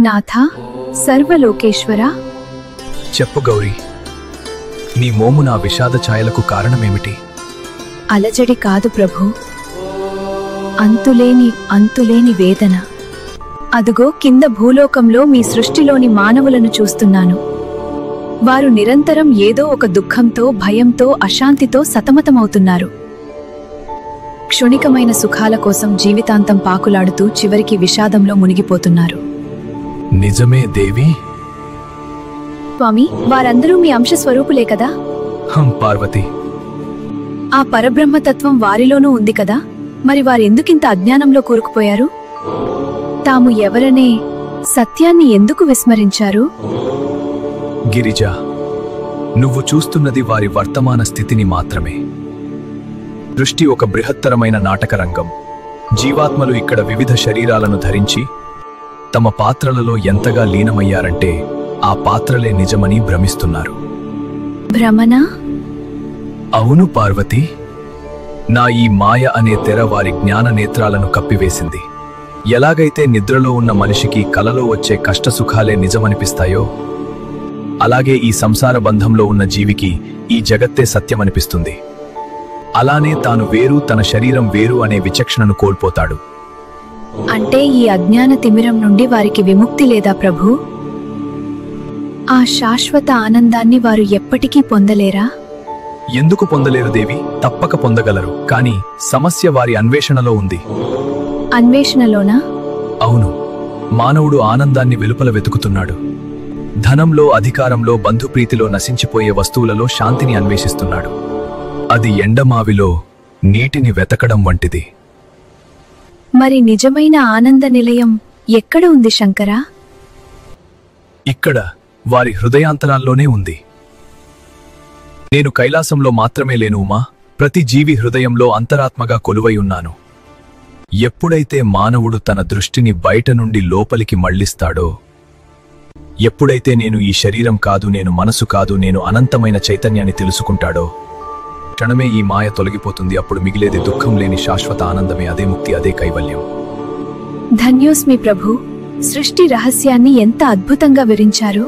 నాథ సర్వలోకేశ్వర, చెప్పు గౌరీ, నీ మోము నా విషాద ఛాయలకు కారణమేమిటి? అలజడి కాదు ప్రభు, అంతులేని వేదన. అదుగో కింద భూలోకంలో మీ సృష్టిలోని మానవులను చూస్తున్నాను. వారు నిరంతరం ఏదో ఒక దుఃఖంతో, భయంతో, అశాంతితో సతమతమవుతున్నారు. క్షణికమైన సుఖాల కోసం జీవితాంతం పాకులాడుతూ చివరికి విషాదంలో మునిగిపోతున్నారు. నిజమే దేవి. స్వామి, వారందరూ మీ అంశస్వరూపులే కదా? పార్వతి, ఆ పరబ్రహ్మతత్వం వారిలోనూ ఉంది కదా, మరి వారెందుకింత అజ్ఞానంలో కూరుకుపోయారు? తాము ఎవరనే సత్యాన్ని ఎందుకు విస్మరించారు? గిరిజ, నువ్వు చూస్తున్నది వారి వర్తమాన స్థితిని మాత్రమే. దృష్టి ఒక బృహత్తరమైన నాటకరంగం. జీవాత్మలు ఇక్కడ వివిధ శరీరాలను ధరించి తమ పాత్రలలో ఎంతగా లీనమయ్యారంటే ఆ పాత్రలే నిజమని భ్రమిస్తున్నారు. భ్రమణ? అవును పార్వతి, నా ఈ మాయ అనే తెర వారి జ్ఞాన నేత్రాలను కప్పివేసింది. ఎలాగైతే నిద్రలో ఉన్న మనిషికి కలలో వచ్చే కష్టసుఖాలే నిజమనిపిస్తాయో, అలాగే ఈ సంసార బంధంలో ఉన్న జీవికి ఈ జగత్తే సత్యమనిపిస్తుంది. అలానే తాను వేరు, తన శరీరం వేరు అనే విచక్షణను కోల్పోతాడు. అంటే ఈ అజ్ఞాన తిమిరం నుండి వారికి విముక్తి లేదా ప్రభు? ఆ శాశ్వత ఆనందాన్ని వారు ఎప్పటికీ పొందలేరా? ఎందుకు పొందలేరు దేవి? తప్పక పొందగలరు. కానీ సమస్య వారి అన్వేషణలో ఉంది. అన్వేషణలోనా? అవును. మానవుడు ఆనందాన్ని వెలుపల వెతుకుతున్నాడు. ధనంలో, అధికారంలో, బంధుప్రీతిలో, నశించిపోయే వస్తువులలో శాంతిని అన్వేషిస్తున్నాడు. అది ఎండమావిలో నీటిని వెతకడం వంటిది. మరి నిజమైన ఆనంద నిలయం ఎక్కడ ఉంది శంకరా? ఇక్కడ వారి హృదయాంతరాల్లోనే ఉంది. నేను కైలాసంలో మాత్రమే లేను ఉమా, ప్రతి జీవి హృదయంలో అంతరాత్మగా కొలువై ఉన్నాను. ఎప్పుడైతే మానవుడు తన దృష్టిని బయట నుండి లోపలికి మళ్లిస్తాడో, ఎప్పుడైతే నేను ఈ శరీరం కాదు, నేను మనసు కాదు, నేను అనంతమైన చైతన్యాన్ని తెలుసుకుంటాడో, క్షణమే ఈ మాయ తొలగిపోతుంది. అప్పుడు మిగిలేది దుఃఖం లేని శాశ్వత ఆనందమే. అదే ముక్తి, అదే కైవల్యం. ధన్యోస్మి ప్రభు, సృష్టి రహస్యాన్ని ఎంత అద్భుతంగా వివరించారు.